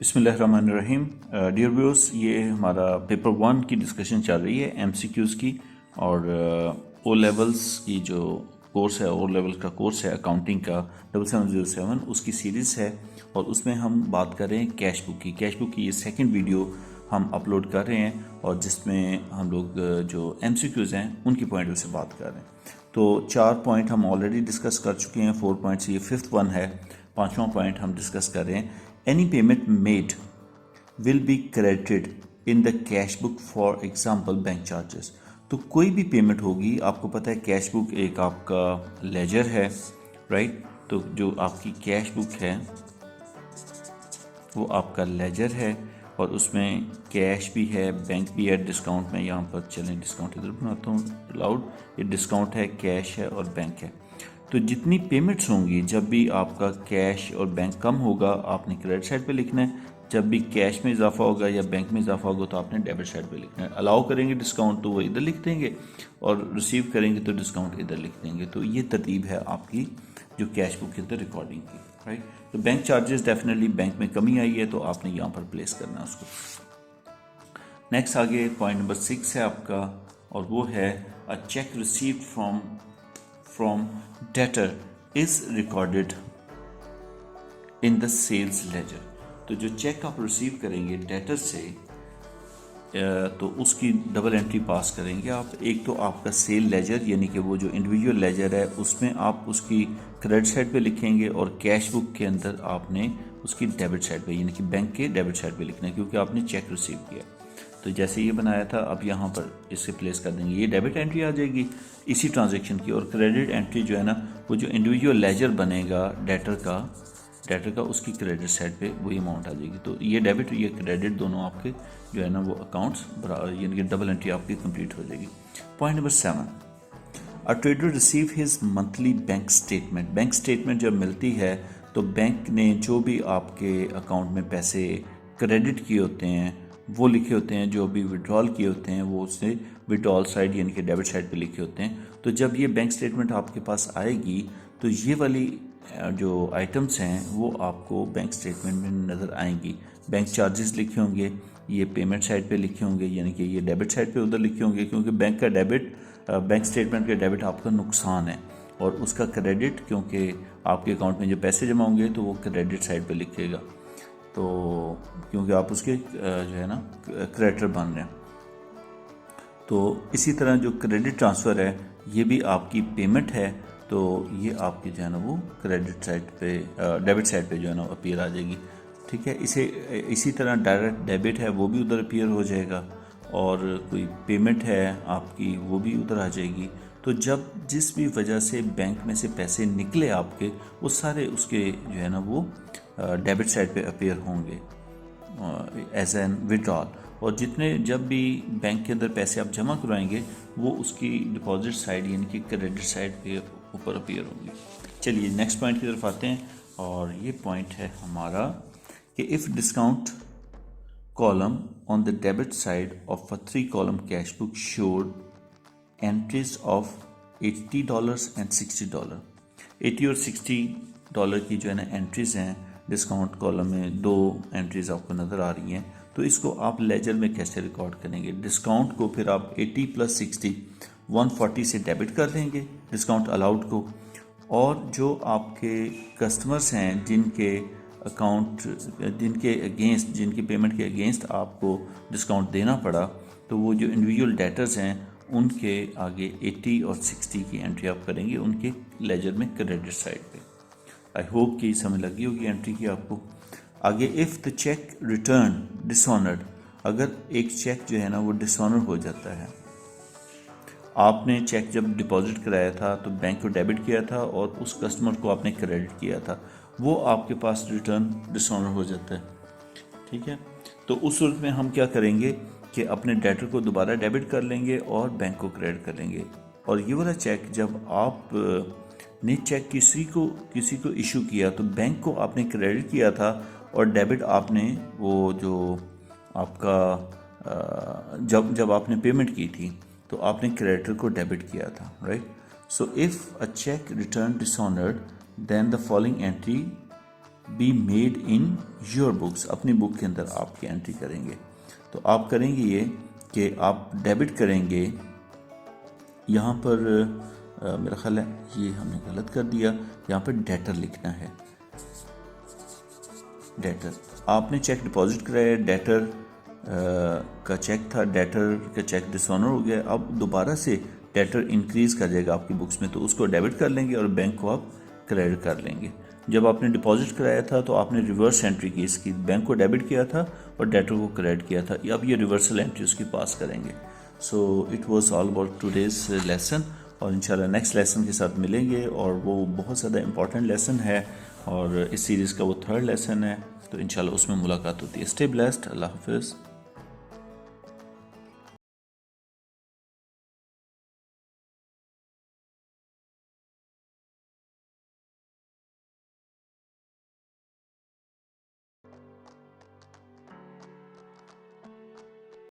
बिस्मिल्लाहिर्रहमानिर्रहीम। Dear viewers, ये हमारा पेपर 1 की डिस्कशन चल रही है एमसीक्यूज़ की। और ओ लेवल्स की जो कोर्स है, ओ लेवल का कोर्स है अकाउंटिंग का 7707, उसकी सीरीज़ है। और उसमें हम बात कर रहे हैं कैश बुक की। कैश बुक की ये सेकंड वीडियो हम अपलोड कर रहे हैं, और जिसमें हम लोग जो एमसीक्यूज़ हैं उनकी पॉइंट से बात कर रहे हैं। तो 4 पॉइंट हम ऑलरेडी डिस्कस कर चुके हैं, 4 पॉइंट्स, ये 5th वन है। 5वां पॉइंट हम डिस्कस कर रहे हैं। Any payment made will be credited in the cash book, for example bank charges. तो कोई भी पेमेंट होगी, आपको पता है कैश बुक एक आपका लेजर है, राइट। तो जो आपकी कैश बुक है वो आपका लेजर है, और उसमें कैश भी है, बैंक भी है, डिस्काउंट में यहाँ पर चलें, डिस्काउंट इधर बनाता हूँ लाउड। ये डिस्काउंट है, कैश है और बैंक है। तो जितनी पेमेंट्स होंगी, जब भी आपका कैश और बैंक कम होगा आपने क्रेडिट साइड पे लिखना है, जब भी कैश में इजाफा होगा या बैंक में इजाफा होगा तो आपने डेबिट साइड पे लिखना है। अलाउ करेंगे डिस्काउंट तो वो इधर लिख देंगे, और रिसीव करेंगे तो डिस्काउंट इधर लिख देंगे। तो ये तरतीब है आपकी जो कैश बुक के अंदर रिकॉर्डिंग की, राइट। तो बैंक चार्जेस डेफिनेटली बैंक में कमी आई है तो आपने यहाँ पर प्लेस करना है उसको। नेक्स्ट आगे पॉइंट नंबर 6 है आपका, और वो है a cheque received from debtor is recorded in the sales ledger. तो जो चेक आप रिसीव करेंगे डेटर से, तो उसकी डबल एंट्री पास करेंगे आप। एक तो आपका सेल लेजर, यानी कि वो जो इंडिविजुअल लेजर है उसमें आप उसकी क्रेडिट साइड पे लिखेंगे, और कैश बुक के अंदर आपने उसकी डेबिट साइड पे, यानी कि बैंक के डेबिट साइड पे लिखना है, क्योंकि आपने चेक रिसीव किया। तो जैसे ये बनाया था, अब यहाँ पर इसे प्लेस कर देंगे, ये डेबिट एंट्री आ जाएगी इसी ट्रांजेक्शन की। और क्रेडिट एंट्री जो है ना, वो जो इंडिविजुअल लेजर बनेगा डेटर का उसकी क्रेडिट साइड पे वही अमाउंट आ जाएगी। तो ये डेबिट ये क्रेडिट दोनों आपके जो है ना वो अकाउंट्स, यानी कि डबल एंट्री आपकी कंप्लीट हो जाएगी। Point number 7, a trader receive his monthly bank statement. Bank statement जब मिलती है तो बैंक ने जो भी आपके अकाउंट में पैसे क्रेडिट किए होते हैं वो लिखे होते हैं, जो भी विड्रॉल किए होते हैं वो उसने विड्रॉल साइड यानी कि डेबिट साइड पे लिखे होते हैं। तो जब ये बैंक स्टेटमेंट आपके पास आएगी तो ये वाली जो आइटम्स हैं वो आपको बैंक स्टेटमेंट में नज़र आएंगी। बैंक चार्जेस लिखे होंगे, ये पेमेंट साइड पे लिखे होंगे, यानी कि ये डेबिट साइड पे उधर लिखे होंगे, क्योंकि बैंक का डेबिट, बैंक स्टेटमेंट का डेबिट आपका नुकसान है, और उसका क्रेडिट क्योंकि आपके अकाउंट में जो पैसे जमा होंगे तो वो क्रेडिट साइड पे लिखेगा। तो क्योंकि आप उसके जो है ना क्रेडिटर बन रहे हैं। तो इसी तरह जो क्रेडिट ट्रांसफ़र है ये भी आपकी पेमेंट है, तो ये आपकी जो है ना वो क्रेडिट साइड पे, डेबिट साइड पे जो है ना अपीयर आ जाएगी, ठीक है। इसी तरह डायरेक्ट डेबिट है वो भी उधर अपीयर हो जाएगा, और कोई पेमेंट है आपकी वो भी उधर आ जाएगी। तो जब जिस भी वजह से बैंक में से पैसे निकले आपके, वो सारे उसके जो है ना वो डेबिट साइड पे अपीयर होंगे एज एन विड्रॉल। और जितने जब भी बैंक के अंदर पैसे आप जमा करवाएंगे वो उसकी डिपॉजिट साइड यानी कि क्रेडिट साइड पे ऊपर अपीयर होंगी। चलिए नेक्स्ट पॉइंट की तरफ आते हैं, और ये पॉइंट है हमारा कि if discount column on the debit side of a 3 column cash book showed entries of $80 and $60। 80 और $60 की जो है ना एंट्रीज हैं डिस्काउंट कॉलम में, 2 एंट्रीज आपको नज़र आ रही हैं। तो इसको आप लेजर में कैसे रिकॉर्ड करेंगे? डिस्काउंट को फिर आप 80 + 60 140 से डेबिट कर देंगे डिस्काउंट अलाउड को, और जो आपके कस्टमर्स हैं जिनके अकाउंट जिनकी पेमेंट के अगेंस्ट आपको डिस्काउंट देना पड़ा, तो वो जो इंडिविजुअल डेटर्स हैं उनके आगे 80 और 60 की एंट्री आप करेंगे उनके लेजर में क्रेडिट साइड पे। आई होप कि समझ लगी होगी एंट्री की आपको। आगे if the check returned dishonoured, अगर एक चेक जो है ना वो डिसऑनर हो जाता है, आपने चेक जब डिपॉजिट कराया था तो बैंक को डेबिट किया था और उस कस्टमर को आपने क्रेडिट किया था, वो आपके पास रिटर्न डिसऑनर हो जाता है, ठीक है। तो उस सूरत में हम क्या करेंगे कि अपने डेटर को दोबारा डेबिट कर लेंगे और बैंक को क्रेडिट कर लेंगे। और ये वाला चेक जब आप ने चेक किसी को इशू किया तो बैंक को आपने क्रेडिट किया था, और डेबिट आपने वो जो आपका जब आपने पेमेंट की थी तो आपने क्रेडिटर को डेबिट किया था, right. So if a cheque returned dishonoured then the following entry be made in your books, अपनी बुक के अंदर आपकी एंट्री करेंगे। तो आप करेंगे ये कि आप डेबिट करेंगे, यहाँ पर मेरा ख्याल है ये हमने गलत कर दिया, यहाँ पर डेटर लिखना है। डेटर, आपने चेक डिपॉजिट कराया, डेटर का चेक था, डेटर का चेक डिसऑनर हो गया, अब दोबारा से डेटर इंक्रीज कर जाएगा आपकी बुक्स में, तो उसको डेबिट कर लेंगे और बैंक को आप क्रेडिट कर लेंगे। जब आपने डिपॉजिट कराया था तो आपने रिवर्स एंट्री की इसकी, बैंक को डेबिट किया था और डेटर को क्रेडिट किया था, अब ये रिवर्सल एंट्री उसकी पास करेंगे। So it was all about today's lesson, और इंशाल्लाह नेक्स्ट लेसन के साथ मिलेंगे, और वो बहुत ज़्यादा इंपॉर्टेंट लेसन है और इस सीरीज़ का वो 3rd लेसन है, तो इंशाल्लाह उसमें मुलाकात होती है। स्टे ब्लेस्ड, अल्लाह हाफिज़।